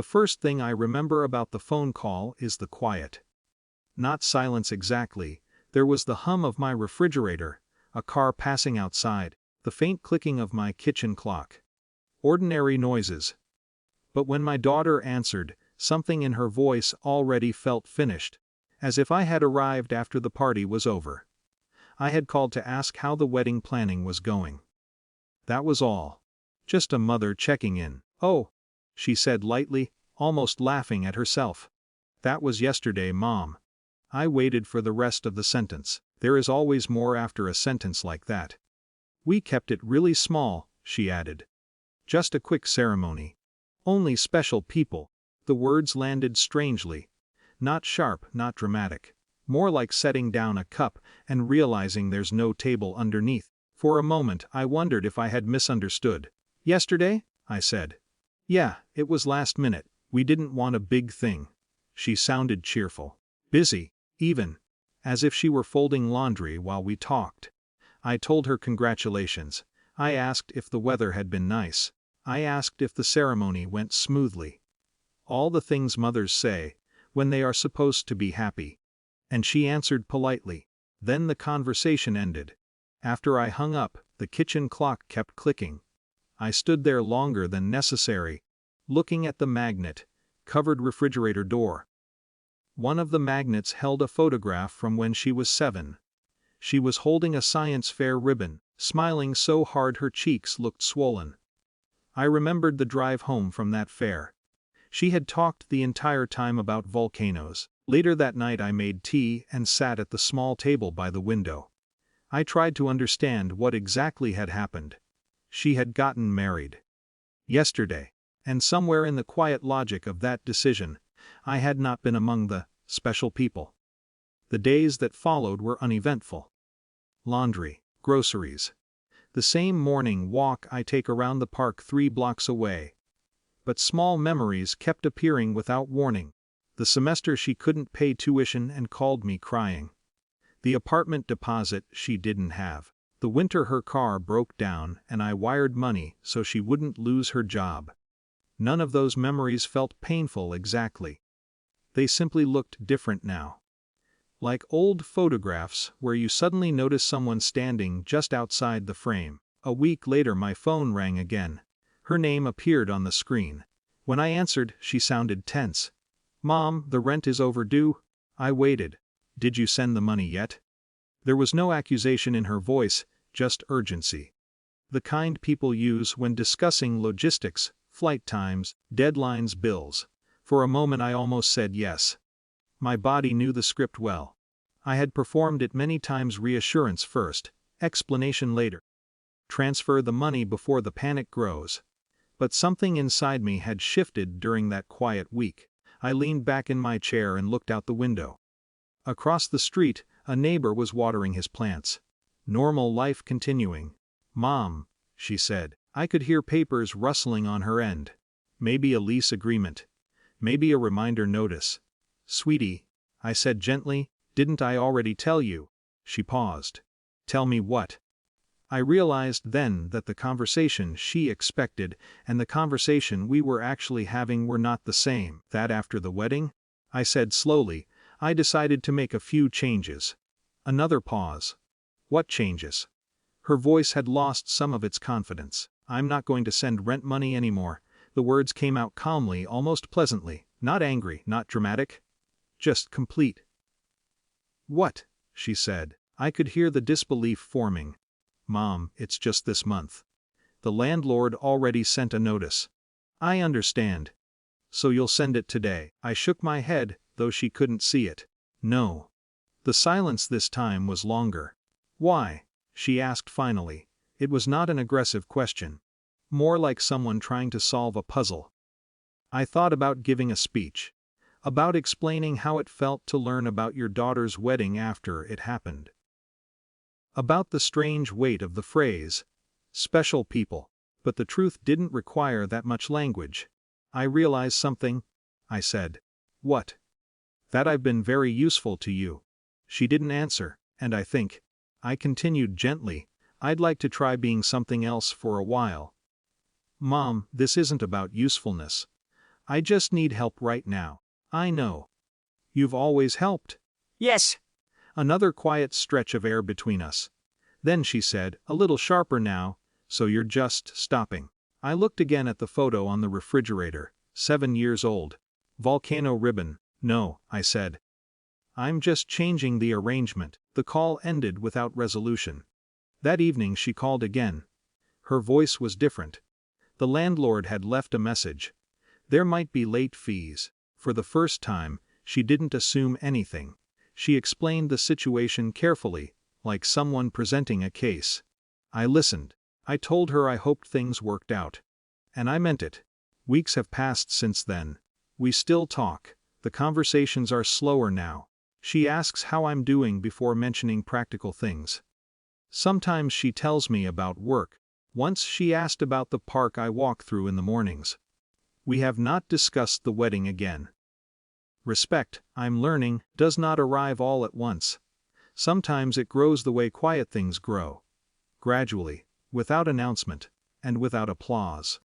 The first thing I remember about the phone call is the quiet. Not silence exactly, there was the hum of my refrigerator, a car passing outside, the faint clicking of my kitchen clock. Ordinary noises. But when my daughter answered, something in her voice already felt finished, as if I had arrived after the party was over. I had called to ask how the wedding planning was going. That was all. Just a mother checking in. "Oh," she said lightly, almost laughing at herself. "That was yesterday, Mom." I waited for the rest of the sentence. There is always more after a sentence like that. "We kept it really small," she added. "Just a quick ceremony. Only special people." The words landed strangely. Not sharp, not dramatic. More like setting down a cup and realizing there's no table underneath. For a moment I wondered if I had misunderstood. "Yesterday?" I said. "Yeah, it was last minute. We didn't want a big thing." She sounded cheerful. Busy, even. As if she were folding laundry while we talked. I told her congratulations. I asked if the weather had been nice. I asked if the ceremony went smoothly. All the things mothers say when they are supposed to be happy. And she answered politely. Then the conversation ended. After I hung up, the kitchen clock kept clicking. I stood there longer than necessary, looking at the magnet-covered refrigerator door. One of the magnets held a photograph from when she was 7. She was holding a science fair ribbon, smiling so hard her cheeks looked swollen. I remembered the drive home from that fair. She had talked the entire time about volcanoes. Later that night I made tea and sat at the small table by the window. I tried to understand what exactly had happened. She had gotten married. Yesterday. And somewhere in the quiet logic of that decision, I had not been among the special people. The days that followed were uneventful. Laundry, groceries. The same morning walk I take around the park 3 blocks away. But small memories kept appearing without warning. The semester she couldn't pay tuition and called me crying. The apartment deposit she didn't have. The winter her car broke down and I wired money so she wouldn't lose her job. None of those memories felt painful exactly. They simply looked different now. Like old photographs where you suddenly notice someone standing just outside the frame. A week later my phone rang again. Her name appeared on the screen. When I answered, she sounded tense. "Mom, the rent is overdue." I waited. "Did you send the money yet?" There was no accusation in her voice, just urgency. The kind people use when discussing logistics, flight times, deadlines, bills. For a moment I almost said yes. My body knew the script well. I had performed it many times. Reassurance first, explanation later. Transfer the money before the panic grows. But something inside me had shifted during that quiet week. I leaned back in my chair and looked out the window. Across the street, a neighbor was watering his plants. Normal life continuing. "Mom," she said. I could hear papers rustling on her end. Maybe a lease agreement. Maybe a reminder notice. "Sweetie," I said gently, "didn't I already tell you?" She paused. "Tell me what?" I realized then that the conversation she expected and the conversation we were actually having were not the same. "That after the wedding," I said slowly, "I decided to make a few changes." Another pause. "What changes?" Her voice had lost some of its confidence. "I'm not going to send rent money anymore." The words came out calmly, almost pleasantly, not angry, not dramatic. Just complete. "What?" she said. I could hear the disbelief forming. "Mom, it's just this month. The landlord already sent a notice." "I understand. So you'll send it today." I shook my head, though she couldn't see it. "No." The silence this time was longer. "Why?" she asked finally. It was not an aggressive question. More like someone trying to solve a puzzle. I thought about giving a speech. About explaining how it felt to learn about your daughter's wedding after it happened. About the strange weight of the phrase, special people. But the truth didn't require that much language. "I realize something," I said. "What?" "That I've been very useful to you." She didn't answer, and I continued gently, "I'd like to try being something else for a while." "Mom, this isn't about usefulness. I just need help right now. I know. You've always helped. Yes. Another quiet stretch of air between us. Then she said, a little sharper now, so you're just stopping. I looked again at the photo on the refrigerator, 7 years old. Volcano ribbon. No, I said. I'm just changing the arrangement. The call ended without resolution. That evening she called again. Her voice was different. The landlord had left a message. There might be late fees. For the first time, she didn't assume anything. She explained the situation carefully, like someone presenting a case. I listened. I told her I hoped things worked out. And I meant it. Weeks have passed since then. We still talk. The conversations are slower now. She asks how I'm doing before mentioning practical things. Sometimes she tells me about work. Once she asked about the park I walk through in the mornings. We have not discussed the wedding again. Respect, I'm learning, does not arrive all at once. Sometimes it grows the way quiet things grow. Gradually, without announcement, and without applause.